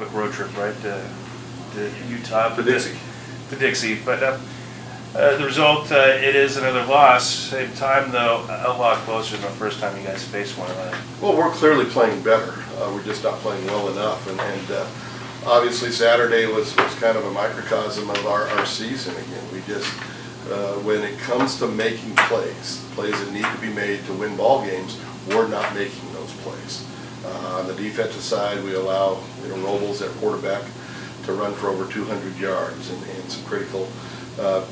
quick road trip, right, to Utah. To Dixie. To Dixie. But the result, it is another loss. Same time, though, a lot closer than the first time you guys faced one another. Well, we're clearly playing better. We're just not playing well enough. And obviously Saturday was kind of a microcosm of our season again. We just, when it comes to making plays that need to be made to win ball games, we're not making those plays. On the defensive side, we allow Robles, our quarterback, to run for over 200 yards and some critical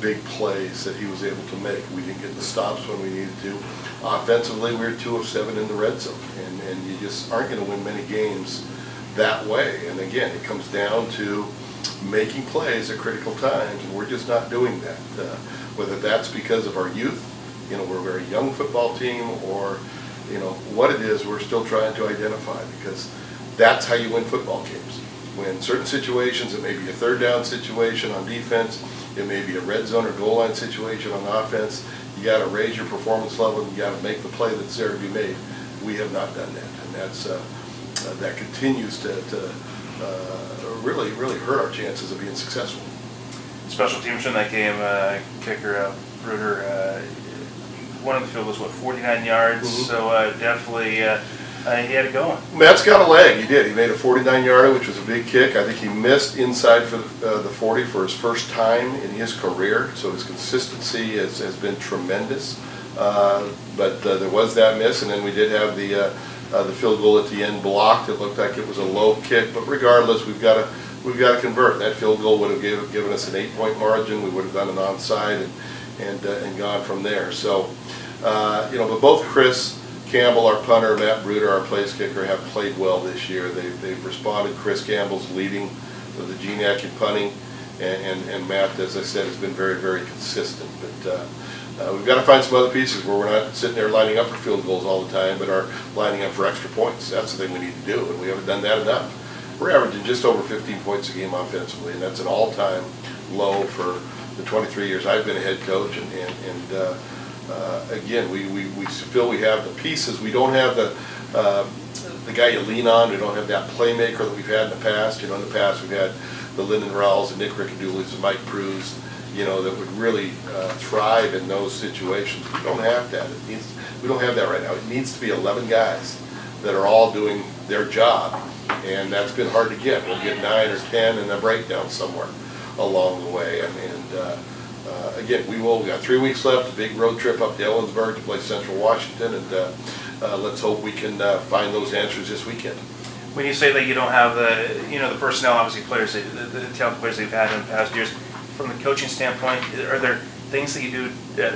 big plays that he was able to make. We didn't get the stops when we needed to. Offensively, we were 2 of 7 in the red zone, and you just aren't going to win many games that way. And again, it comes down to making plays at critical times, and we're just not doing that. Whether that's because of our youth, we're a very young football team, or what it is, we're still trying to identify, because that's how you win football games. When certain situations, it may be a third down situation on defense, it may be a red zone or goal line situation on offense, you got to raise your performance level, and you got to make the play that's there to be made. We have not done that, and that continues to really hurt our chances of being successful. Special teams in that game, kicker Bruder, one of the field goals, 49 yards, Mm-hmm. so definitely he had it going. Matt's got a leg. He did. He made a 49-yarder, which was a big kick. I think he missed inside for the 40 for his first time in his career, so his consistency has been tremendous. But there was that miss, and then we did have the field goal at the end blocked. It looked like it was a low kick, but regardless, we've got to convert. That field goal would have given us an 8-point margin. We would have done an onside and gone from there. So, but both Chris Campbell, our punter, Matt Bruder, our place kicker, have played well this year. They've responded. Chris Campbell's leading the GNAC in punting, and Matt, as I said, has been very, very consistent. But we've got to find some other pieces where we're not sitting there lining up for field goals all the time, but are lining up for extra points. That's the thing we need to do, and we haven't done that enough. We're averaging just over 15 points a game offensively, and that's an all-time low for the 23 years I've been a head coach. Again, we feel we have the pieces. We don't have the guy you lean on. We don't have that playmaker that we've had in the past. In the past we've had the Lyndon Rowells and Nick Rickadoolies and Mike Pruse, that would really thrive in those situations. We don't have that. We don't have that right now. It needs to be 11 guys that are all doing their job, and that's been hard to get. We'll get 9 or 10 and a breakdown somewhere along the way. Again, we got 3 weeks left, a big road trip up to Ellensburg to play Central Washington, and let's hope we can find those answers this weekend. When you say that you don't have the personnel, obviously players, the talented players that you've had in the past years, from the coaching standpoint, are there things that you do,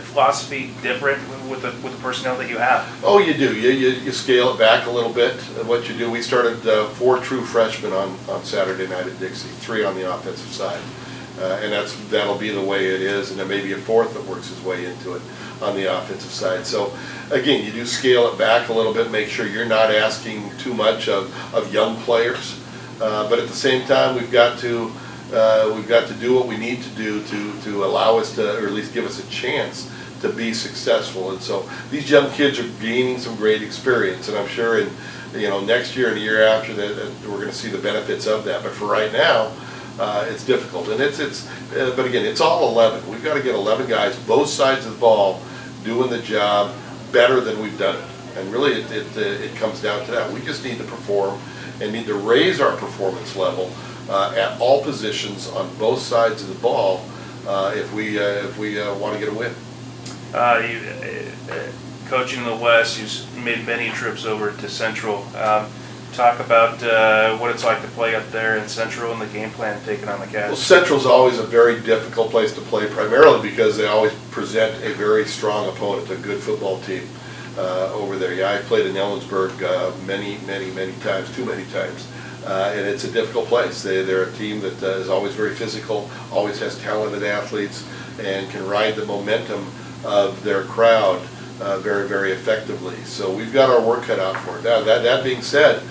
philosophy different with the personnel that you have? Oh, you do. You scale it back a little bit. What you do, we started 4 true freshmen on Saturday night at Dixie, 3 on the offensive side. And that'll be the way it is, and there may be a 4th that works his way into it on the offensive side. So again, you do scale it back a little bit, make sure you're not asking too much of young players, but at the same time we've got to do what we need to do to allow us to, or at least give us a chance to be successful. And so these young kids are gaining some great experience, and I'm sure in next year and the year after that we're going to see the benefits of that. But for right now, it's difficult, and but again, it's all 11. We've got to get 11 guys, both sides of the ball, doing the job better than we've done it. And really, it comes down to that. We just need to perform and need to raise our performance level at all positions on both sides of the ball if we want to get a win. Coaching in the West, you've made many trips over to Central. Talk about what it's like to play up there in Central and the game plan taken on the Cats. Well, Central's always a very difficult place to play, primarily because they always present a very strong opponent, a good football team over there. Yeah, I've played in Ellensburg many times, too many times, and it's a difficult place. They're a team that is always very physical, always has talented athletes, and can ride the momentum of their crowd very, very effectively. So we've got our work cut out for it. Now, that being said,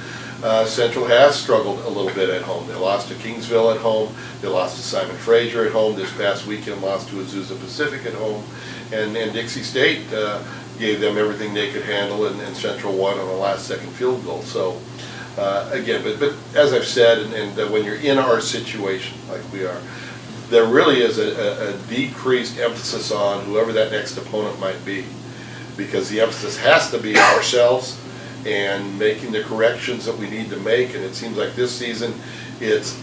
Central has struggled a little bit at home. They lost to Kingsville at home. They lost to Simon Fraser at home. This past weekend lost to Azusa Pacific at home. And Dixie State gave them everything they could handle, and Central won on a last-second field goal. So again, but as I've said, and when you're in our situation like we are, there really is a decreased emphasis on whoever that next opponent might be, because the emphasis has to be on ourselves and making the corrections that we need to make. And it seems like this season it's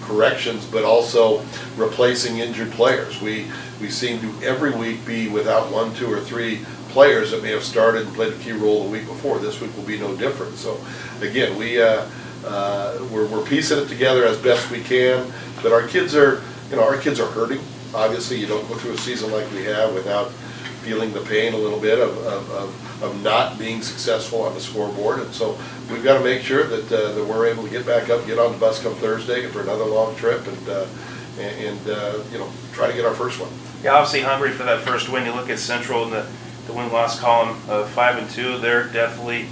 corrections, but also replacing injured players. We seem to every week be without 1, 2, or 3 players that may have started and played a key role the week before. This week will be no different. So again, we're piecing it together as best we can. But our kids are hurting. Obviously, you don't go through a season like we have without feeling the pain a little bit of not being successful on the scoreboard. And so we've got to make sure that we're able to get back up, get on the bus come Thursday for another long trip, and try to get our first one. Yeah, obviously hungry for that first win. You look at Central in the win-loss column of 5-2. They're definitely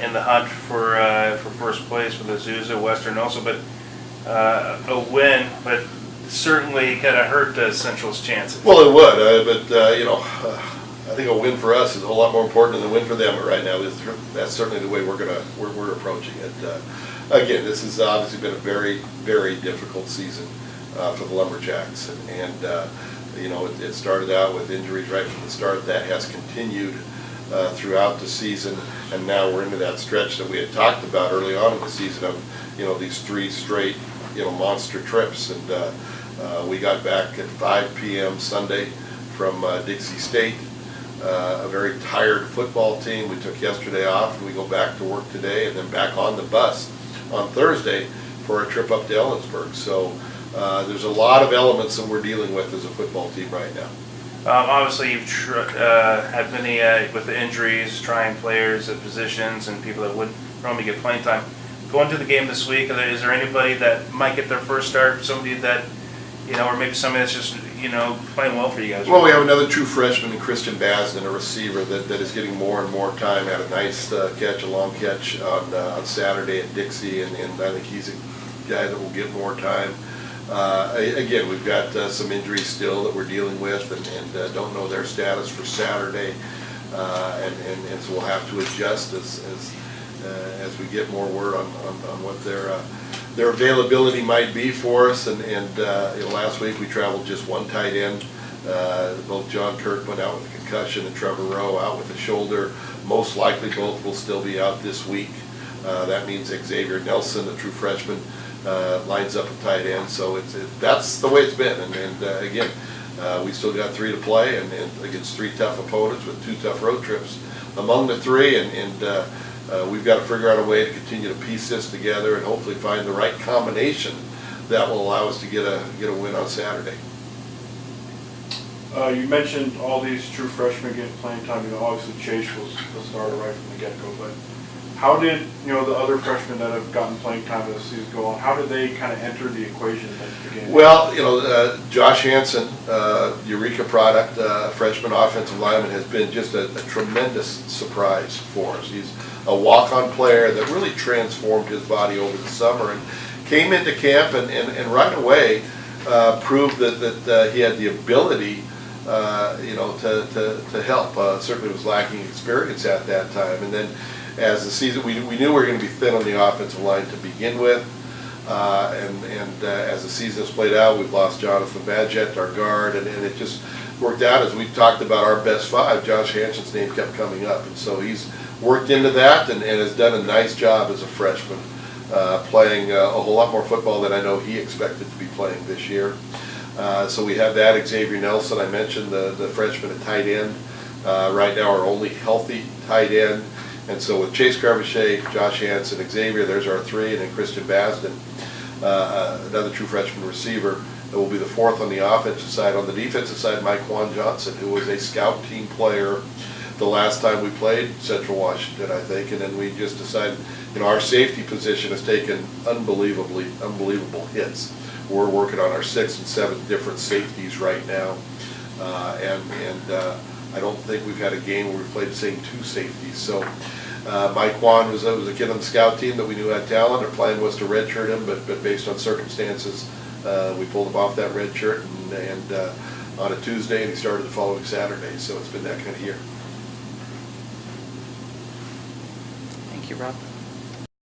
in the hunt for first place for the Azusa Western also, but a win, but certainly kind of hurt Central's chances. Well, it would, I think a win for us is a whole lot more important than a win for them right now. That's certainly the way we're approaching it. Again, this has obviously been a very, very difficult season for the Lumberjacks, and it started out with injuries right from the start. That has continued throughout the season, and now we're into that stretch that we had talked about early on in the season of these 3 straight monster trips. And we got back at 5 p.m. Sunday from Dixie State, a very tired football team. We took yesterday off, and we go back to work today, and then back on the bus on Thursday for a trip up to Ellensburg. So there's a lot of elements that we're dealing with as a football team right now. Obviously, you've had many with the injuries, trying players at positions and people that wouldn't normally get playing time. Going to the game this week, is there anybody that might get their first start? Somebody that, or maybe somebody that's just, playing well for you guys? Well, we have another true freshman in Christian Basden, a receiver that is getting more and more time. Had a nice catch, a long catch on Saturday at Dixie, and I think he's a guy that will get more time. Again, we've got some injuries still that we're dealing with, and don't know their status for Saturday, and so we'll have to adjust as we get more word on what their availability might be for us. And last week we traveled just one tight end. Both John Kirk went out with a concussion and Trevor Rowe out with a shoulder. Most likely both will still be out this week. That means Xavier Nelson, a true freshman, lines up at tight end. So that's the way it's been. And again, we still got 3 to play, and against 3 tough opponents with 2 tough road trips among the 3, and we've got to figure out a way to continue to piece this together and hopefully find the right combination that will allow us to get a win on Saturday. You mentioned all these true freshmen getting playing time. Obviously Chase was the starter right from the get-go, but how did the other freshmen that have gotten playing time as the season go on, how did they kind of enter the equation at the beginning? Well, Josh Hansen, Eureka product, freshman offensive lineman, has been just a tremendous surprise for us. He's a walk-on player that really transformed his body over the summer and came into camp and right away proved that he had the ability to help. Certainly was lacking experience at that time, and then as the season, we knew we were going to be thin on the offensive line to begin with, and as the season has played out, we've lost Jonathan Badgett, our guard, and it just worked out as we talked about our best 5. Josh Hansen's name kept coming up, and so he's worked into that and has done a nice job as a freshman, playing a whole lot more football than I know he expected to be playing this year. So we have that. Xavier Nelson, I mentioned, the freshman at tight end, right now our only healthy tight end. And so with Chase Carvachet, Josh Hansen, Xavier, there's our 3, and then Christian Basden, another true freshman receiver that will be the 4th on the offensive side. On the defensive side, Mike Juan Johnson, who was a scout team player the last time we played Central Washington, I think, and then we just decided, our safety position has taken unbelievable hits. We're working on our 6th and 7th different safeties right now, and I don't think we've had a game where we've played the same 2 safeties. So Mike Juan was a kid on the scout team that we knew had talent. Our plan was to redshirt him, but based on circumstances, we pulled him off that red shirt and on a Tuesday, and he started the following Saturday. So it's been that kind of year. Thank you, Rob.